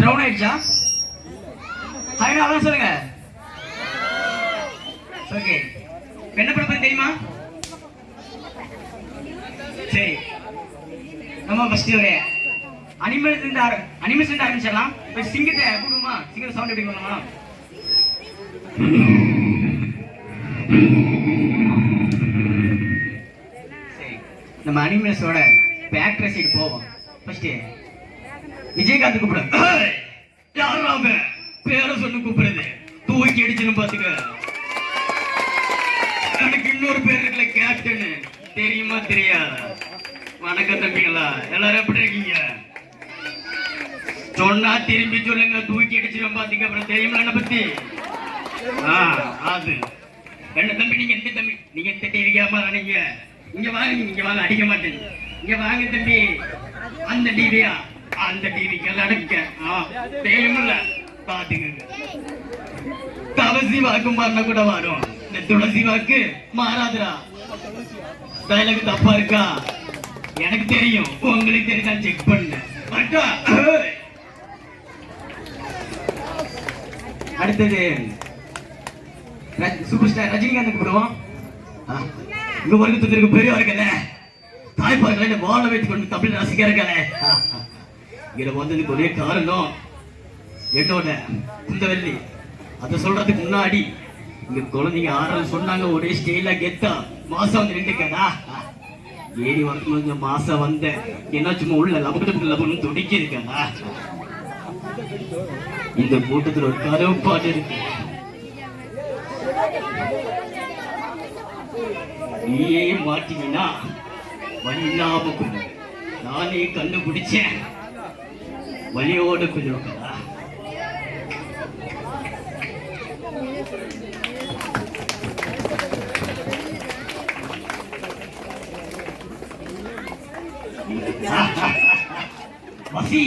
Drown ஆயிடுச்சா? ஹாய்னா அதான் சொல்லுங்க. ஓகே, என்ன படம் தெரியுமா? சரி, நம்ம ஃபர்ஸ்ட் ஒரு அனிமேஷன் ஆரம்பிச்சிடலாம். சிங்கத்தை கூடுமா? சிங்கத்தை சவுண்ட் எப்படி பண்ணுமா? சரி, நம்ம அனிமேஷனோட பேக்டர் சைடு போவோம். ஃபர்ஸ்ட் விஜயகாந்த் கூப்பிடு. யாராவது பேரை சொல்லி கூப்பிடுறது தூக்கி அடிச்சுன்னு பாத்துக்க. எனக்கு இன்னொரு பேர் இருக்குல்ல, கேப்டன். தெரியுமா தெரியாதா? வணக்கம் தம்பிங்களா, எல்லாரும் எப்படி இருக்கீங்க? சொன்னா திரும்பி சொல்லுங்க. தூக்கி அடிச்சுன்னு பாத்துக்க. அப்புறம் தெரியுமா என்ன பத்தி? அது என்ன தம்பி? நீங்க எந்த தம்பி? நீங்க எந்த டிவிக்காம நீங்க இங்க வாங்க. இங்க வாங்க, அடிக்க மாட்டேன். இங்க வாங்க தம்பி. அந்த டிவியா? அந்த டிவிக்கு எல்லாம் அடிக்க தெரியுமில்ல, பாத்துங்க. துளசி வாக்கு மாறினா கூட வரும், இந்த துளசி வாக்கு மாறாதுடா. டைலாக் தப்பா இருக்கா? எனக்கு தெரியும், உங்களுக்கு தெரியுதா? செக் பண்ண. அடுத்தது சூப்பர் ஸ்டார் ரஜினிகாந்த் கூப்பிடுவோம். இங்க வரைக்கும் பெரிய இருக்கல, தாய்ப்பார்களை வாழ வைத்துக் கொண்டு தமிழ் ரசிகர்களே. இதுல வந்ததுக்கு ஒரே காரணம் என்னோட குந்தவல்லி. அதை சொல்றதுக்கு முன்னாடி இங்க குழந்தைங்க ஆறாவது சொன்னாங்க, ஒரே ஸ்டைலா கெத்தா மாசம் வந்து நின்றுக்கடா. ஏறி வரணும் மாசம் வந்த என்ன சும்மா உள்ள லபன்னு துடிக்க இருக்கா. இந்த கூட்டத்தில் ஒரு கதவு பாட்டு இருக்கு. நீயே மாட்டீங்கன்னா வழி இல்லாம கொஞ்சம் நானே கண்டுபிடிச்சேன், வழியோட கொஞ்சம். வசி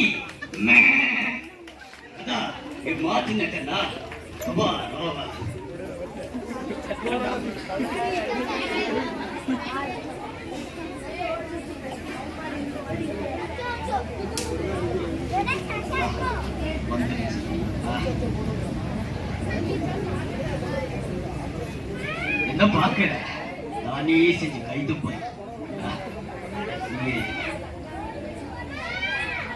மாத்தினா என்ன பார்க்கல, நானே செஞ்சு கைது போய்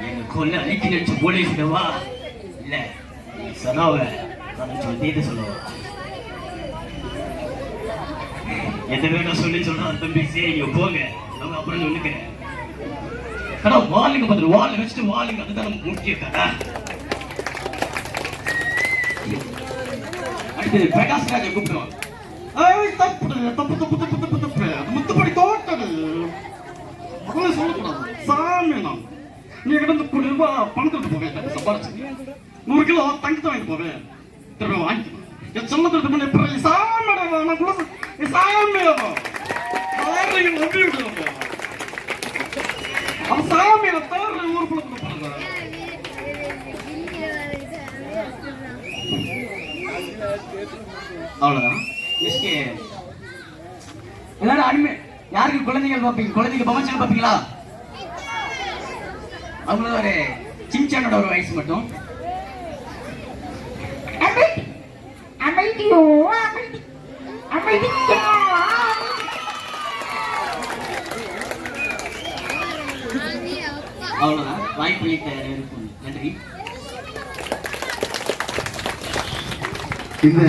எங்க கொல்ல அழைக்க நினைச்சு போலீஸ்வா இல்ல சதாவ சொல்லி சொல்லுவா. எந்த வேணும் சொல்லி சொல்றான் தம்பி. சரி போங்க, அவங்க அப்புறம் சொல்லுக்கிறேன். கடா வாளுங்க பார்த்துட்டு வாள் வச்சுட்டு வாளுங்க, அதுதான் நம்ம முக்கிய. அடுத்தது பிரகாஷ் ராஜை கூப்பிடுவான். தப்பு தப்பு தப்பு தப்பு தப்பு தப்பு, அது முத்துப்படி தோட்டது அதெல்லாம் சொல்லக்கூடாது. சாமி நான் நீ கிட்ட குளிர்வா பணத்துட்டு போவேன், சம்பாரிச்சு 100 கிலோ தங்கத்தை வாங்கி போவேன், திரும்ப வாங்கிக்கணும். என் சொன்னதுக்கு முன்னே சாமியோட சாமியோ அவன் சாமியில தேர்ல ஊருக்குள்ள கொடுப்பாங்க. அவ்வளவுதான். எல்லாரும் அனிமே யாருக்கு குழந்தைகள் பார்ப்பீங்க? குழந்தைங்க பவன் பார்ப்பீங்களா? அவங்களோட ஒரு சின்சானோட ஒரு வயசு மட்டும். அவ்வளவுதான். வாய்ப்பு இருக்கும். நன்றி. இந்த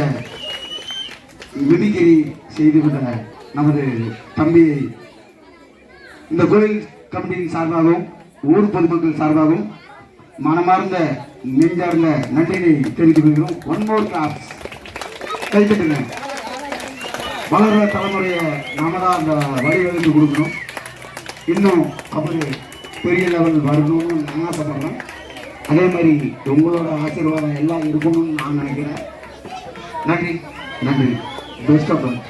மிமிக்ரி செய்துவிட்ட நமது தம்பியை இந்த கோயில் கமிட்டியின் சார்பாகவும் ஊர் பொதுமக்கள் சார்பாகவும் மனமார்ந்த நெஞ்சார்ந்த நன்றியை தெரிவித்துக் கொள்கிறோம். ஒன் மோர் கிளாஸ் கைப்பற்றுங்க. வளர்ற தலைமுறையை நாம தான் அந்த வழிவகுத்து கொடுக்கணும். இன்னும் அவரு பெரிய லெவல் வரணும்னு நான் ஆசைப்படுறேன். அதே மாதிரி உங்களோட ஆசீர்வாதம் எல்லாம் இருக்கணும்னு நான் நினைக்கிறேன். நன்றி நன்றி. Best of luck.